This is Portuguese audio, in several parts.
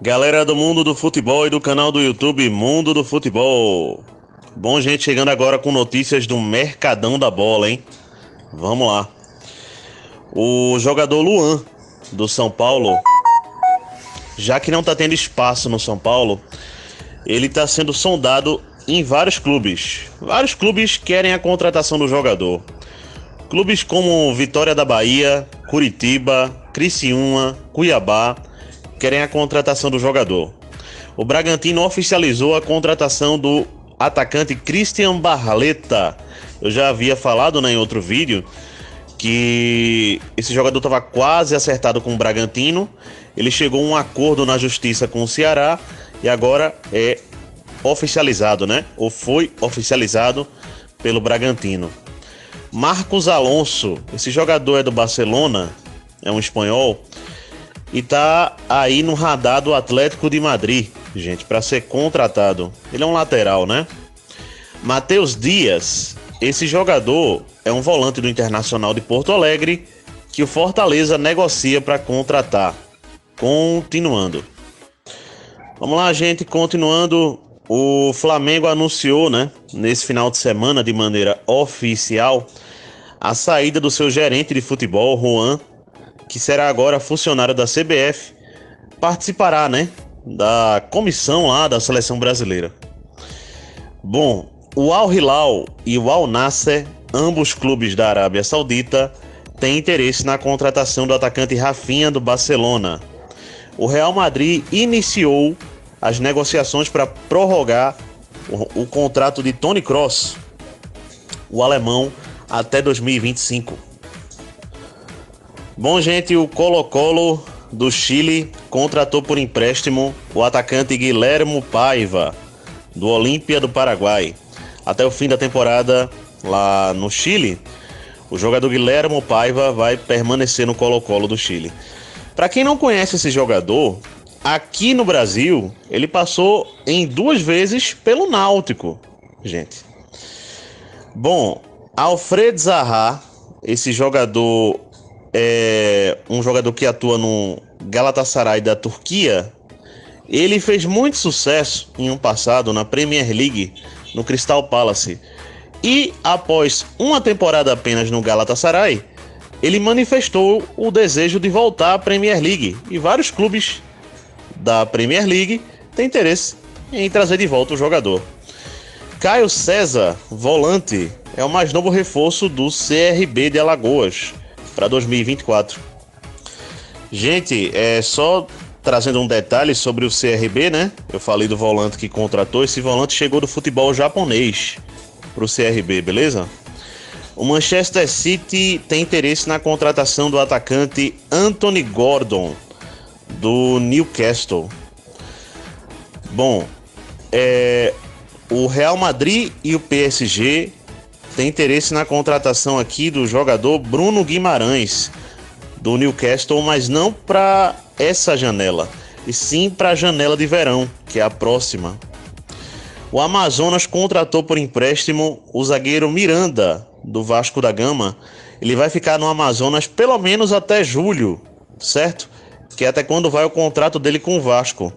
Galera do mundo do futebol e do canal do YouTube Mundo do Futebol. Bom, gente, chegando agora com notícias do Mercadão da Bola, hein? Vamos lá. O jogador Luan, do São Paulo, já que não tá tendo espaço no São Paulo, ele tá sendo sondado em vários clubes. Vários clubes querem a contratação do jogador. Clubes como Vitória da Bahia, Curitiba, Criciúma, Cuiabá querem a contratação do jogador. O Bragantino oficializou a contratação do atacante Christian Barleta. Eu já havia falado, em outro vídeo que esse jogador estava quase acertado com o Bragantino. Ele chegou a um acordo na justiça com o Ceará e agora é oficializado, Ou foi oficializado pelo Bragantino. Marcos Alonso, esse jogador é do Barcelona, é um espanhol, e tá aí no radar do Atlético de Madrid, gente, para ser contratado. Ele é um lateral, Matheus Dias, esse jogador é um volante do Internacional de Porto Alegre que o Fortaleza negocia para contratar. Continuando. Vamos lá, gente, continuando. O Flamengo anunciou, nesse final de semana, de maneira oficial, a saída do seu gerente de futebol, Juan, que será agora funcionário da CBF, participará, da comissão lá da seleção brasileira. Bom, o Al Hilal e o Al Nassr, ambos clubes da Arábia Saudita, têm interesse na contratação do atacante Rafinha do Barcelona. O Real Madrid iniciou as negociações para prorrogar o contrato de Toni Kroos, o alemão, até 2025. Bom, gente, o Colo-Colo do Chile contratou por empréstimo o atacante Guilhermo Paiva, do Olímpia do Paraguai. Até o fim da temporada lá no Chile, o jogador Guilhermo Paiva vai permanecer no Colo-Colo do Chile. Para quem não conhece esse jogador, aqui no Brasil, ele passou em 2 vezes pelo Náutico, gente. Bom, Alfred Zaha, esse jogador é um jogador que atua no Galatasaray da Turquia. Ele fez muito sucesso em um passado na Premier League, no Crystal Palace. E após uma temporada apenas no Galatasaray, ele manifestou o desejo de voltar à Premier League. E vários clubes da Premier League têm interesse em trazer de volta o jogador. Caio César, volante, é o mais novo reforço do CRB de Alagoas para 2024. Gente, só trazendo um detalhe sobre o CRB, Eu falei do volante que contratou. Esse volante chegou do futebol japonês para o CRB, beleza? O Manchester City tem interesse na contratação do atacante Anthony Gordon, do Newcastle. Bom, o Real Madrid e o PSG têm interesse na contratação aqui do jogador Bruno Guimarães, do Newcastle, mas não para essa janela, e sim para a janela de verão, que é a próxima. O Amazonas contratou por empréstimo o zagueiro Miranda, do Vasco da Gama. Ele vai ficar no Amazonas pelo menos até julho, certo? Que é até quando vai o contrato dele com o Vasco.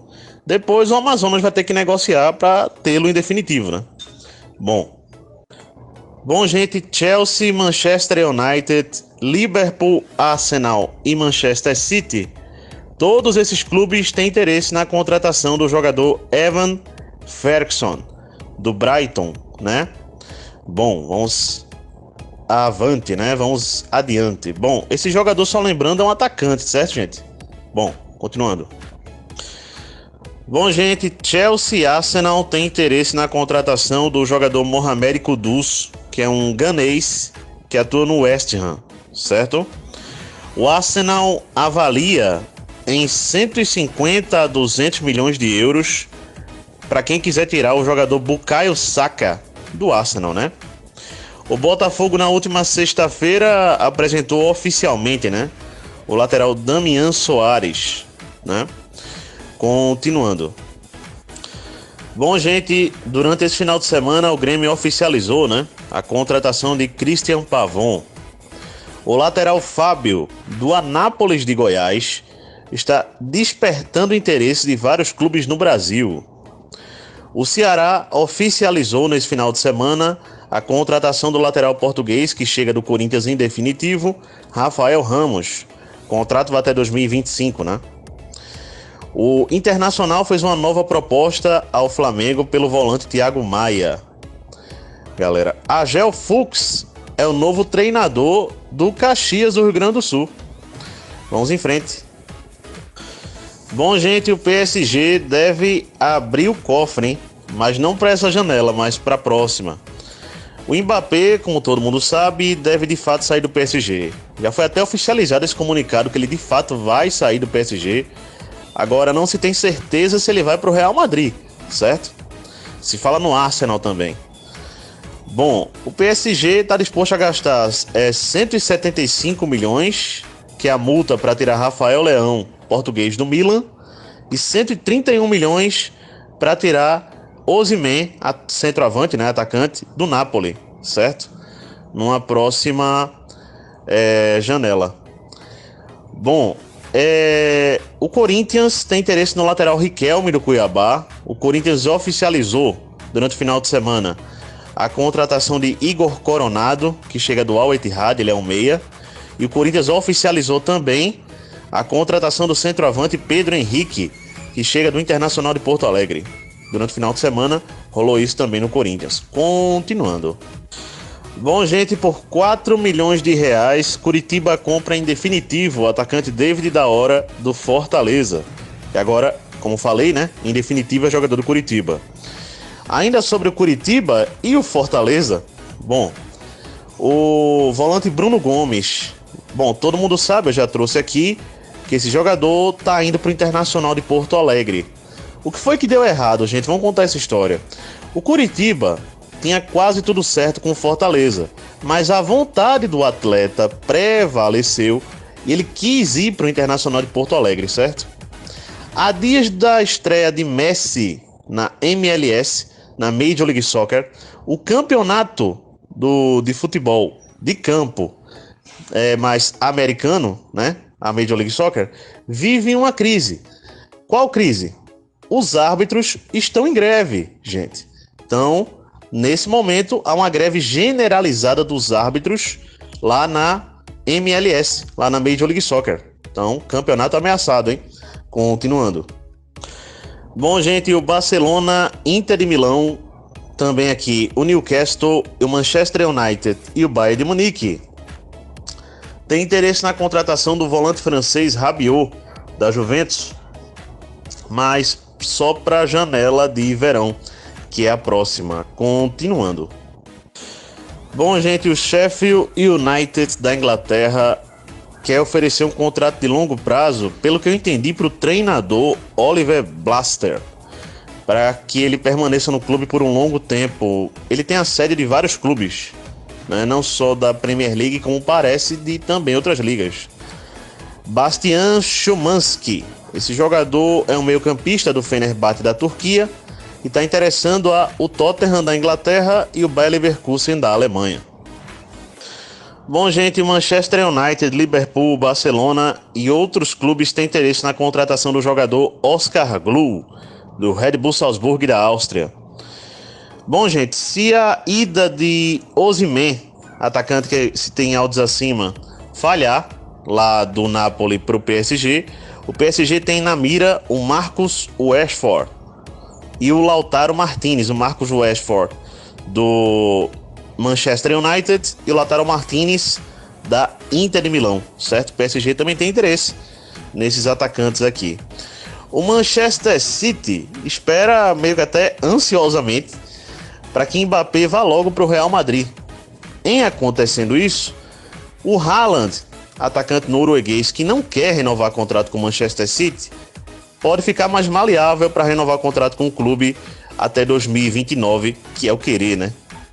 Depois o Amazonas vai ter que negociar para tê-lo em definitivo, Bom, gente, Chelsea, Manchester United, Liverpool, Arsenal e Manchester City, todos esses clubes têm interesse na contratação do jogador Evan Ferguson, do Brighton, Bom, vamos avante, Vamos adiante. Bom, esse jogador, só lembrando, é um atacante, certo, gente? Bom, continuando. Bom, gente, Chelsea e Arsenal têm interesse na contratação do jogador Mohamed Kudus, que é um ganês que atua no West Ham, certo? O Arsenal avalia em 150 a 200 milhões de euros para quem quiser tirar o jogador Bukayo Saka do Arsenal, O Botafogo na última sexta-feira apresentou oficialmente, o lateral Damian Soares, Continuando. Bom, gente, durante esse final de semana o Grêmio oficializou, a contratação de Christian Pavón. O lateral Fábio, do Anápolis de Goiás, está despertando interesse de vários clubes no Brasil. O Ceará oficializou nesse final de semana a contratação do lateral português que chega do Corinthians em definitivo, Rafael Ramos. O contrato vai até 2025, né? O Internacional fez uma nova proposta ao Flamengo pelo volante Thiago Maia. Galera, Agel Fux é o novo treinador do Caxias do Rio Grande do Sul. Vamos em frente. Bom, gente, o PSG deve abrir o cofre, hein? Mas não para essa janela, mas para a próxima. O Mbappé, como todo mundo sabe, deve de fato sair do PSG. Já foi até oficializado esse comunicado que ele de fato vai sair do PSG. Agora não se tem certeza se ele vai para o Real Madrid, certo? Se fala no Arsenal também. Bom, o PSG está disposto a gastar 175 milhões, que é a multa para tirar Rafael Leão, português do Milan, e 131 milhões para tirar Osimhen, centroavante, né, atacante, do Napoli, certo? Numa próxima janela. Bom, o Corinthians tem interesse no lateral Riquelme do Cuiabá. O Corinthians oficializou durante o final de semana a contratação de Igor Coronado, que chega do Al Ittihad, ele é um meia. E o Corinthians oficializou também a contratação do centroavante Pedro Henrique, que chega do Internacional de Porto Alegre. Durante o final de semana rolou isso também no Corinthians. Continuando. Bom, gente, por 4 milhões de reais, Curitiba compra em definitivo o atacante David da Hora do Fortaleza. E agora, como falei, né, em definitivo é jogador do Curitiba. Ainda sobre o Curitiba e o Fortaleza, bom, o volante Bruno Gomes. Bom, todo mundo sabe, eu já trouxe aqui, que esse jogador tá indo pro Internacional de Porto Alegre. O que foi que deu errado, gente? Vamos contar essa história. O Curitiba tinha quase tudo certo com o Fortaleza, mas a vontade do atleta prevaleceu e ele quis ir pro Internacional de Porto Alegre, certo? Há dias da estreia de Messi na MLS, na Major League Soccer, o campeonato de futebol de campo mais americano, né? A Major League Soccer, vive uma crise. Qual crise? Os árbitros estão em greve, gente. Então, nesse momento, há uma greve generalizada dos árbitros lá na MLS, lá na Major League Soccer. Então, campeonato ameaçado, hein? Continuando. Bom, gente, o Barcelona, Inter de Milão, também aqui o Newcastle, o Manchester United e o Bayern de Munique tem interesse na contratação do volante francês Rabiot, da Juventus, mas só para a janela de verão, que é a próxima. Continuando. Bom, gente, o Sheffield United da Inglaterra quer oferecer um contrato de longo prazo, pelo que eu entendi, para o treinador Oliver Blaster, para que ele permaneça no clube por um longo tempo. Ele tem a sede de vários clubes, né? Não só da Premier League, como parece de também outras ligas. Bastian Szymanski, esse jogador é um meio-campista do Fenerbahçe da Turquia e está interessando o Tottenham da Inglaterra e o Bayer Leverkusen da Alemanha. Bom, gente, Manchester United, Liverpool, Barcelona e outros clubes têm interesse na contratação do jogador Oscar Glu, do Red Bull Salzburg da Áustria. Bom, gente, se a ida de Osimhen, atacante que se tem áudios acima, falhar lá do Napoli para o PSG tem na mira o Marcus Rashford e o Lautaro Martinez, o Marcus Rashford do Manchester United e o Lautaro Martinez da Inter de Milão, certo? O PSG também tem interesse nesses atacantes aqui. O Manchester City espera meio que até ansiosamente para que Mbappé vá logo para o Real Madrid. Em acontecendo isso, o Haaland, atacante norueguês que não quer renovar contrato com o Manchester City, pode ficar mais maleável para renovar contrato com o clube até 2029, que é o querer, né,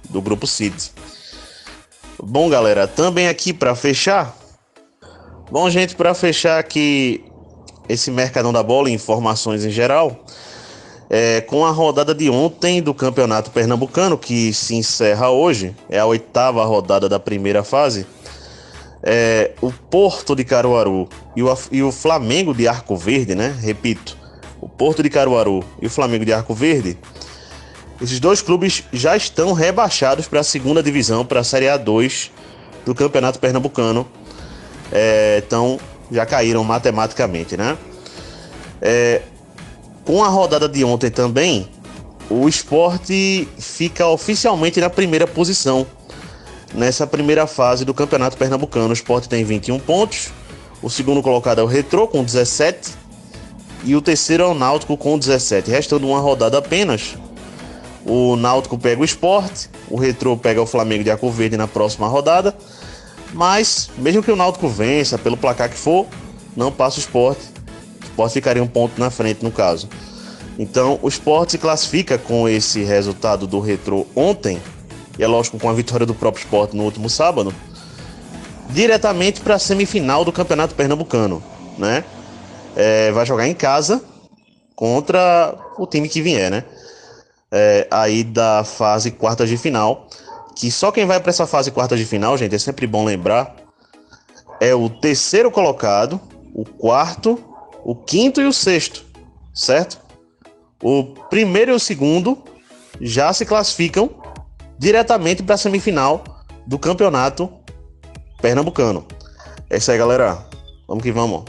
do Grupo City. Bom, galera, também aqui para fechar. Bom, gente, para fechar aqui esse Mercadão da Bola, informações em geral, com a rodada de ontem do Campeonato Pernambucano, que se encerra hoje, é a 8ª rodada da primeira fase. O Porto de Caruaru e o Flamengo de Arco Verde, né? Repito, o Porto de Caruaru e o Flamengo de Arco Verde, esses dois clubes já estão rebaixados para a segunda divisão, para a Série A2 do Campeonato Pernambucano. Então, já caíram matematicamente, né? Com a rodada de ontem também, o Sport fica oficialmente na primeira posição nessa primeira fase do Campeonato Pernambucano. O Sport tem 21 pontos, o segundo colocado é o Retrô com 17 e o terceiro é o Náutico com 17. Restando uma rodada apenas, o Náutico pega o Sport, o Retrô pega o Flamengo de Arco Verde na próxima rodada, mas mesmo que o Náutico vença pelo placar que for, não passa o Sport. O Sport ficaria um ponto na frente no caso. Então o Sport se classifica com esse resultado do Retrô ontem, e é lógico com a vitória do próprio Sport no último sábado, diretamente para a semifinal do Campeonato Pernambucano, né? Vai jogar em casa contra o time que vier, né? Aí da fase quartas de final, que só quem vai para essa fase quartas de final, gente, é sempre bom lembrar, é o terceiro colocado, o quarto, o quinto e o sexto, certo? O primeiro e o segundo já se classificam diretamente para a semifinal do Campeonato Pernambucano. É isso aí, galera. Vamos que vamos.